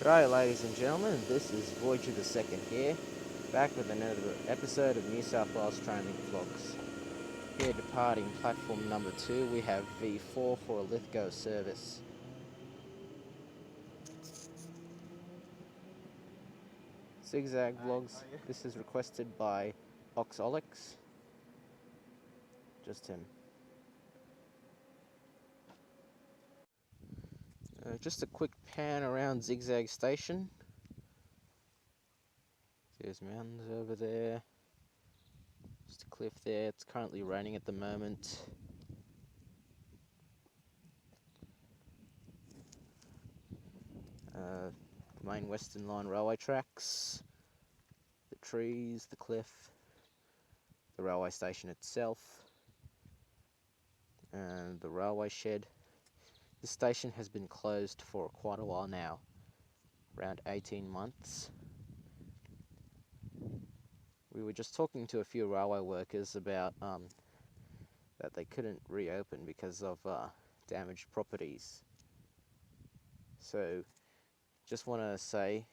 G'day ladies and gentlemen, this is Voyager the Second here, back with another episode of New South Wales Trainlink vlogs. Here departing platform number 2, we have V4 for a Lithgow service. Zig Zag vlogs, this is requested by Oxolix. Just him. Just a quick pan around Zig Zag station. There's mountains over there. Just a cliff there. It's currently raining at the moment. The main Western Line railway tracks, the trees, the cliff, the railway station itself, and the railway shed. This station has been closed for quite a while now, around 18 months. We were just talking to a few railway workers about that they couldn't reopen because of damaged properties. So just want to say,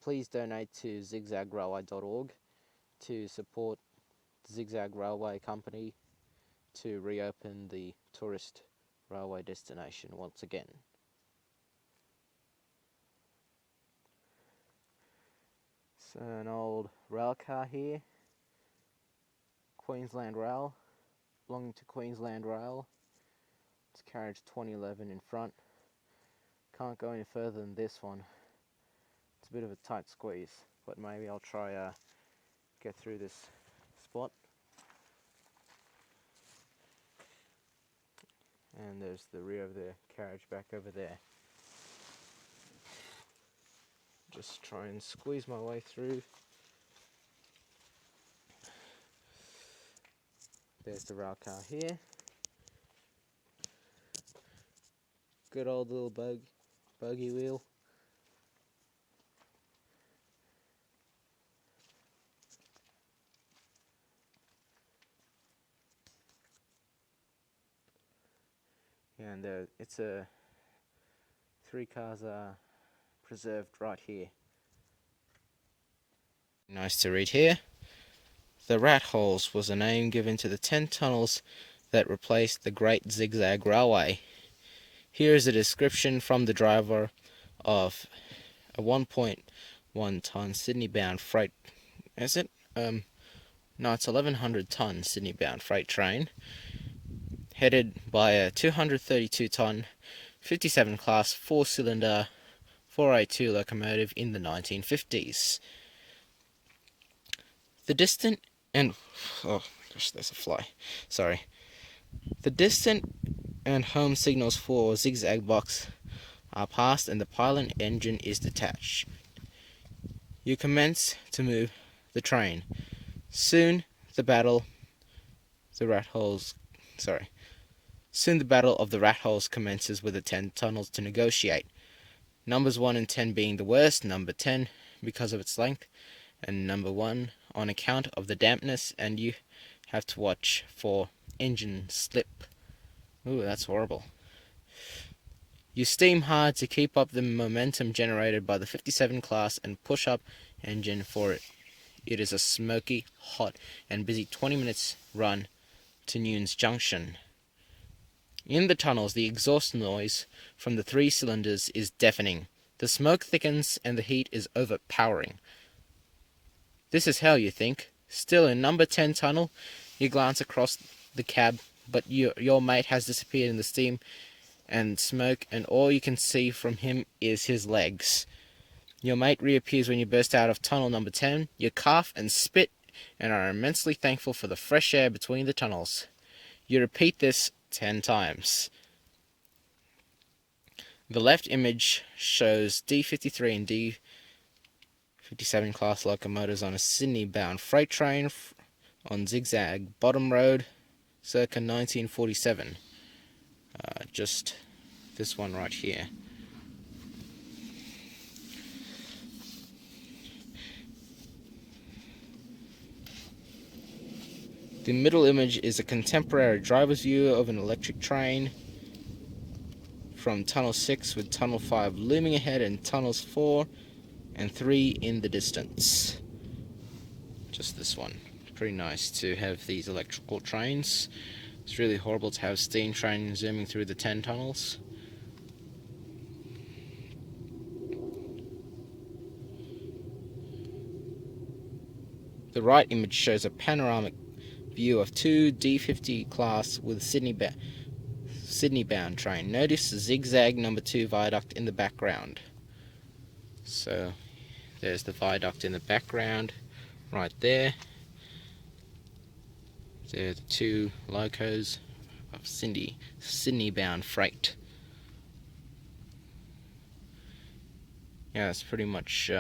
please donate to zigzagrailway.org to support the Zig Zag Railway Company to reopen the tourist railway destination once again. So an old rail car here, Queensland Rail, belonging to Queensland Rail. It's carriage 2011 in front. Can't go any further than this one. It's a bit of a tight squeeze, but maybe I'll try get through this spot. And there's the rear of the carriage back over there. Just try and squeeze my way through. There's the rail car here. Good old little bogey wheel. And it's a 3 cars are preserved right here. Nice to read here. The Rat Holes was a name given to the 10 tunnels that replaced the Great Zig Zag Railway. Here is a description from the driver of a 1.1 ton Sydney bound freight. Is it? No, it's 1100 ton Sydney bound freight train, headed by a 232 ton 57 class 4-cylinder 482 locomotive in the 1950s. The distant and oh gosh, there's a fly. Sorry. The distant and home signals for Zig Zag box are passed and the pilot engine is detached. You commence to move the train. Soon the battle of the rat holes commences with the 10 tunnels to negotiate. Numbers 1 and 10 being the worst, number 10 because of its length, and number 1 on account of the dampness, and you have to watch for engine slip. Ooh, that's horrible. You steam hard to keep up the momentum generated by the 57 class and push up engine for it. It is a smoky, hot, and busy 20 minutes run to Newnes Junction. In the tunnels, the exhaust noise from the 3 cylinders is deafening. The smoke thickens and the heat is overpowering. This is hell, you think. Still, in number 10 tunnel, you glance across the cab, but your mate has disappeared in the steam and smoke, and all you can see from him is his legs. Your mate reappears when you burst out of tunnel number 10. You cough and spit and are immensely thankful for the fresh air between the tunnels. You repeat this 10 times. The left image shows D53 and D57 class locomotives on a Sydney-bound freight train on Zig Zag Bottom Road, circa 1947. Just this one right here. The middle image is a contemporary driver's view of an electric train from Tunnel 6 with Tunnel 5 looming ahead and Tunnels 4 and 3 in the distance. Just this one. Pretty nice to have these electrical trains. It's really horrible to have steam trains zooming through the 10 tunnels. The right image shows a panoramic view of two D50 class with Sydney-bound train. Notice the Zig Zag number 2 viaduct in the background. So there's the viaduct in the background, right there. There are the two locos of Sydney-bound freight. Yeah, that's pretty much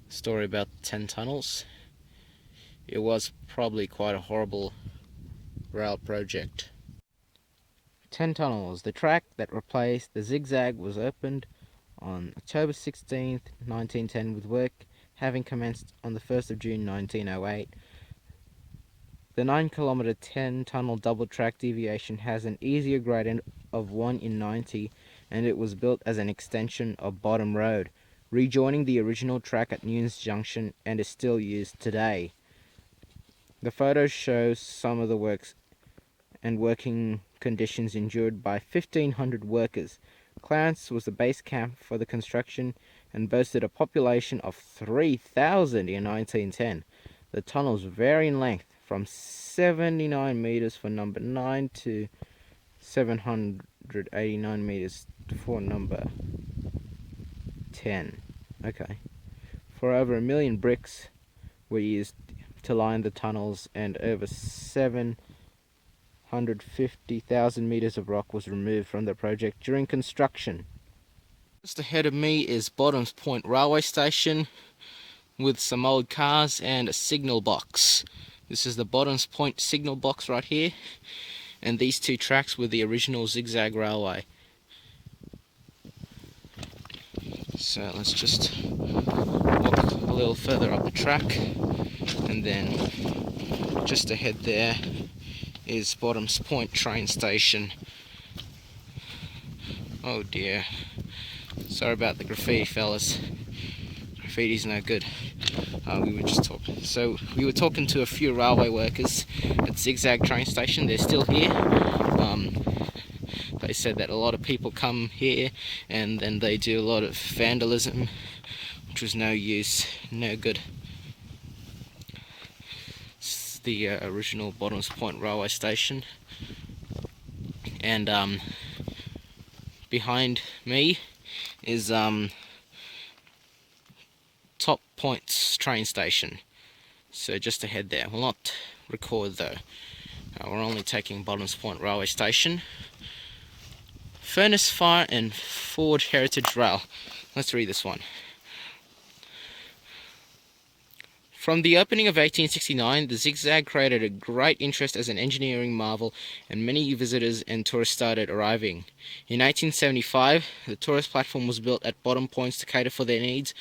story about the 10 tunnels. It was probably quite a horrible rail project. 10 tunnels. The track that replaced the Zig Zag was opened on October 16th, 1910, with work having commenced on the 1st of June 1908. The 9-kilometre 10-tunnel double-track deviation has an easier gradient of 1 in 90, and it was built as an extension of Bottom Road, rejoining the original track at Newnes Junction, and is still used today. The photos show some of the works and working conditions endured by 1,500 workers. Clarence was the base camp for the construction and boasted a population of 3,000 in 1910. The tunnels vary in length from 79 metres for number 9 to 789 metres for number 10. Okay. For over 1 million bricks were used to line the tunnels, and over 750,000 metres of rock was removed from the project during construction. Just ahead of me is Bottoms Point railway station with some old cars and a signal box. This is the Bottoms Point signal box right here, and these two tracks were the original Zig Zag railway. So let's just walk a little further up the track, and then just ahead there is Bottoms Point train station. Oh dear, sorry about the graffiti, fellas. Graffiti's no good. We were talking to a few railway workers at Zig Zag train station. They're still here. They said that a lot of people come here and then they do a lot of vandalism, which was no use, no good. It's the original Bottoms Point railway station, and behind me is Top Points train station. So just ahead there. We'll not record though. We're only taking Bottoms Point railway station. Furnace Fire and Ford Heritage Rail. Let's read this one. From the opening of 1869, the Zig Zag created a great interest as an engineering marvel, and many visitors and tourists started arriving. In 1875, the tourist platform was built at bottom points to cater for their needs,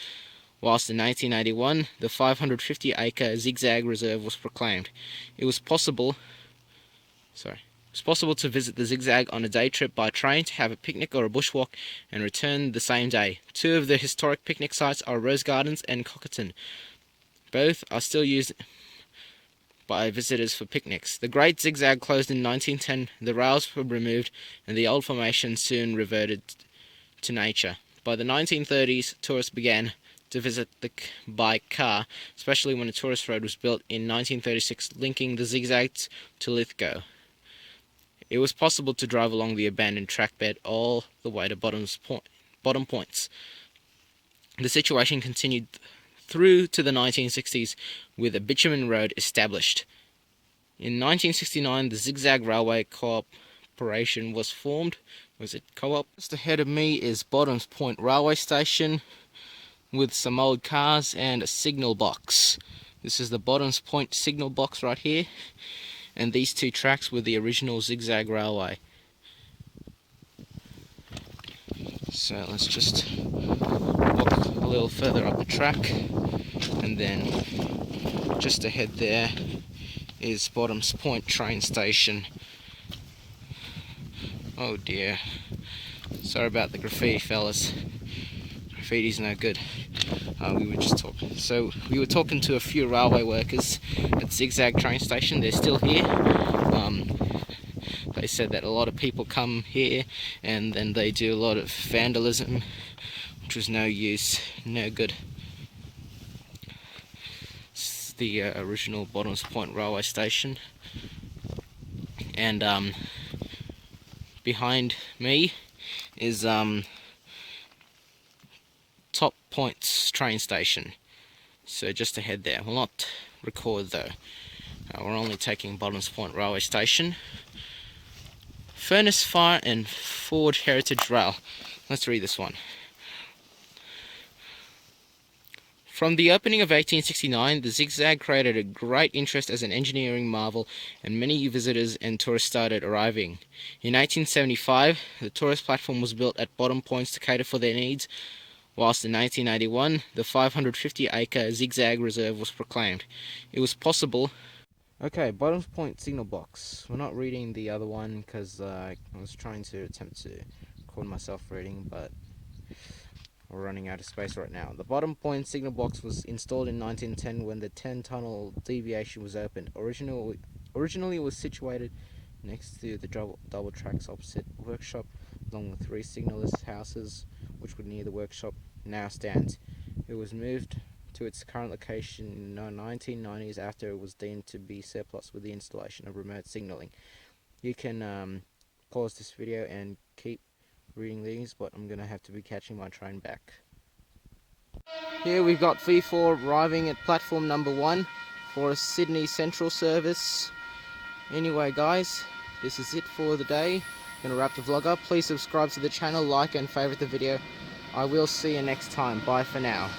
whilst in 1981, the 550-acre Zig Zag Reserve was proclaimed. It was possible to visit the Zig Zag on a day trip by train, to have a picnic or a bushwalk, and return the same day. Two of the historic picnic sites are Rose Gardens and Cockerton. Both are still used by visitors for picnics. The Great Zig Zag closed in 1910, the rails were removed, and the old formation soon reverted to nature. By the 1930s, tourists began to visit by car, especially when a tourist road was built in 1936, linking the Zig Zag to Lithgow. It was possible to drive along the abandoned track bed all the way to bottom points. The situation continued through to the 1960s, with a bitumen road established. In 1969, the Zig Zag Railway Corporation was formed. Was it co-op? Just ahead of me is Bottoms Point railway station with some old cars and a signal box. This is the Bottoms Point signal box right here, and these two tracks were the original Zig Zag railway. So let's just walk a little further up the track, and then just ahead there is Bottoms Point train station. Oh dear. Sorry about the graffiti, fellas. Graffiti's no good. We were talking to a few railway workers at Zig Zag train station. They're still here. They said that a lot of people come here and then they do a lot of vandalism, which was no use, no good. It's the original Bottoms Point railway station, and behind me is Top Points train station. So just ahead there. We'll not record though. We're only taking Bottoms Point railway station. Furnace Fire and Ford Heritage Rail. Let's read this one. From the opening of 1869, the Zig Zag created a great interest as an engineering marvel, and many visitors and tourists started arriving. In 1875, the tourist platform was built at bottom points to cater for their needs, whilst in 1981, the 550-acre Zig Zag Reserve was proclaimed. It was possible... Okay, Bottoms Point signal box. We're not reading the other one because I was trying to attempt to record myself reading, but we're running out of space right now. The Bottom Point signal box was installed in 1910 when the 10-tunnel deviation was opened. Originally it was situated next to the double tracks opposite the workshop, along with 3 signallers' houses, which were near the workshop now stands. It was moved to its current location in the 1990s after it was deemed to be surplus with the installation of remote signalling. You can pause this video and keep reading these, but I'm going to have to be catching my train back. Here we've got V4 arriving at platform number 1 for a Sydney Central service. Anyway guys, this is it for the day. Gonna wrap the vlog up. Please subscribe to the channel, like and favourite the video. I will see you next time. Bye for now.